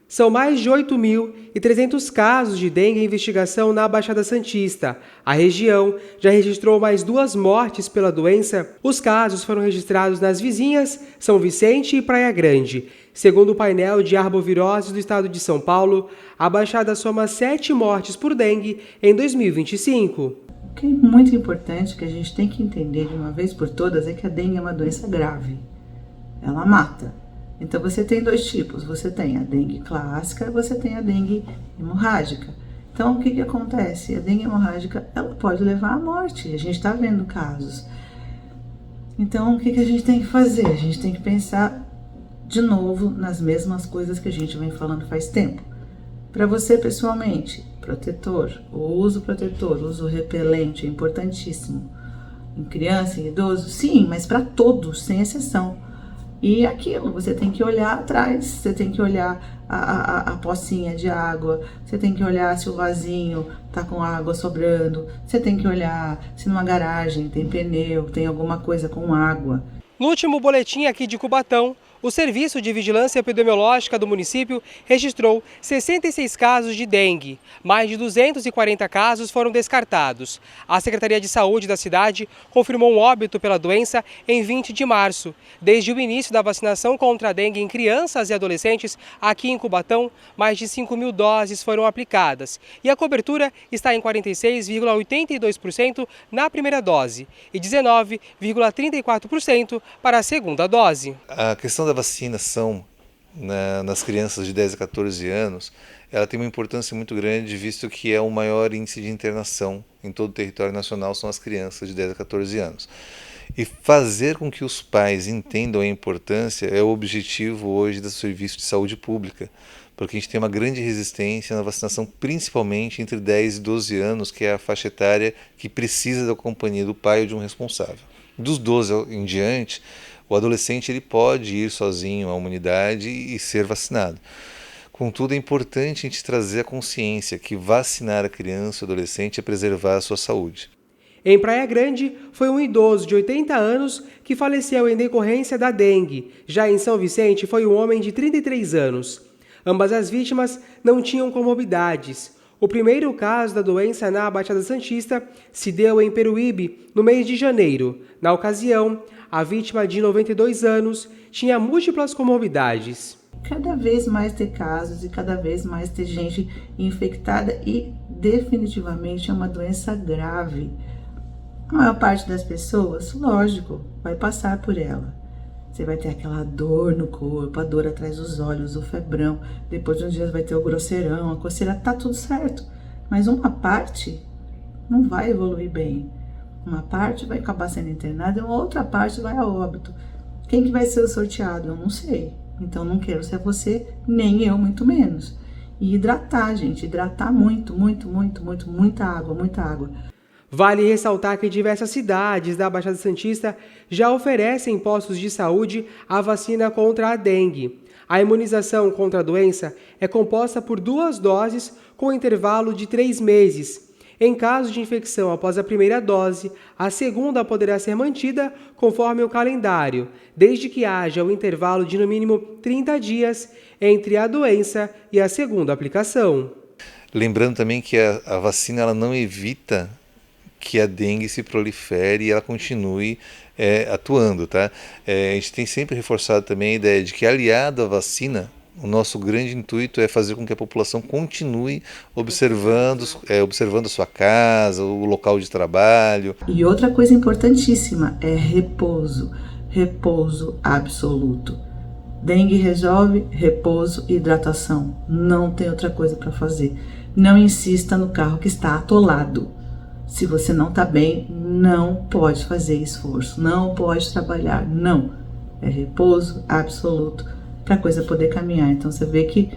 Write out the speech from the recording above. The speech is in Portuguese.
São mais de 8.300 casos de dengue em investigação na Baixada Santista. A região já registrou mais 2 mortes pela doença. Os casos foram registrados nas vizinhas São Vicente e Praia Grande. Segundo o painel de arboviroses do estado de São Paulo, a Baixada soma 7 mortes por dengue em 2025. O que é muito importante, que a gente tem que entender de uma vez por todas, é que a dengue é uma doença grave. Ela mata. Então você tem 2 tipos, você tem a dengue clássica e você tem a dengue hemorrágica. Então o que acontece? A dengue hemorrágica, ela pode levar à morte, a gente está vendo casos. Então o que a gente tem que fazer? A gente tem que pensar de novo nas mesmas coisas que a gente vem falando faz tempo. Para você pessoalmente, protetor, o uso protetor, o uso repelente é importantíssimo. Em criança, em idoso, sim, mas para todos, sem exceção. E aquilo, você tem que olhar atrás, você tem que olhar a pocinha de água, você tem que olhar se o vasinho tá com água sobrando, você tem que olhar se numa garagem tem pneu, tem alguma coisa com água. No último boletim aqui de Cubatão, o Serviço de Vigilância Epidemiológica do município registrou 66 casos de dengue. Mais de 240 casos foram descartados. A Secretaria de Saúde da cidade confirmou um óbito pela doença em 20 de março. Desde o início da vacinação contra a dengue em crianças e adolescentes, aqui em Cubatão, mais de 5.000 doses foram aplicadas. E a cobertura está em 46,82% na primeira dose e 19,34% para a segunda dose. A questão da vacinação nas crianças de 10 a 14 anos, ela tem uma importância muito grande, visto que é o maior índice de internação em todo o território nacional, são as crianças de 10 a 14 anos. E fazer com que os pais entendam a importância é o objetivo hoje do Serviço de Saúde Pública, porque a gente tem uma grande resistência na vacinação, principalmente entre 10 e 12 anos, que é a faixa etária que precisa da companhia do pai ou de um responsável. Dos 12 em diante, o adolescente ele pode ir sozinho à unidade e ser vacinado. Contudo, é importante a gente trazer a consciência que vacinar a criança ou adolescente é preservar a sua saúde. Em Praia Grande, foi um idoso de 80 anos que faleceu em decorrência da dengue. Já em São Vicente, foi um homem de 33 anos. Ambas as vítimas não tinham comorbidades. O primeiro caso da doença na Baixada Santista se deu em Peruíbe, no mês de janeiro. Na ocasião, a vítima de 92 anos tinha múltiplas comorbidades. Cada vez mais ter casos e cada vez mais ter gente infectada e definitivamente é uma doença grave. A maior parte das pessoas, lógico, vai passar por ela. Você vai ter aquela dor no corpo, a dor atrás dos olhos, o febrão. Depois de uns dias vai ter o grosseirão, a coceira, tá tudo certo. Mas uma parte não vai evoluir bem. Uma parte vai acabar sendo internada e uma outra parte vai a óbito. Quem que vai ser o sorteado? Eu não sei. Então não quero ser você, nem eu, muito menos. E hidratar, gente. Hidratar muito, muita água. Vale ressaltar que diversas cidades da Baixada Santista já oferecem em postos de saúde a vacina contra a dengue. A imunização contra a doença é composta por 2 doses com intervalo de 3 meses. Em caso de infecção após a primeira dose, a segunda poderá ser mantida conforme o calendário, desde que haja um intervalo de no mínimo 30 dias entre a doença e a segunda aplicação. Lembrando também que a vacina ela não evita que a dengue se prolifere e ela continue atuando, tá? A gente tem sempre reforçado também a ideia de que, aliado à vacina, o nosso grande intuito é fazer com que a população continue observando a sua casa, o local de trabalho. E outra coisa importantíssima é repouso absoluto. Dengue resolve repouso e hidratação. Não tem outra coisa para fazer. Não insista no carro que está atolado. Se você não está bem, não pode fazer esforço, não pode trabalhar, não. É repouso absoluto para a coisa poder caminhar. Então você vê que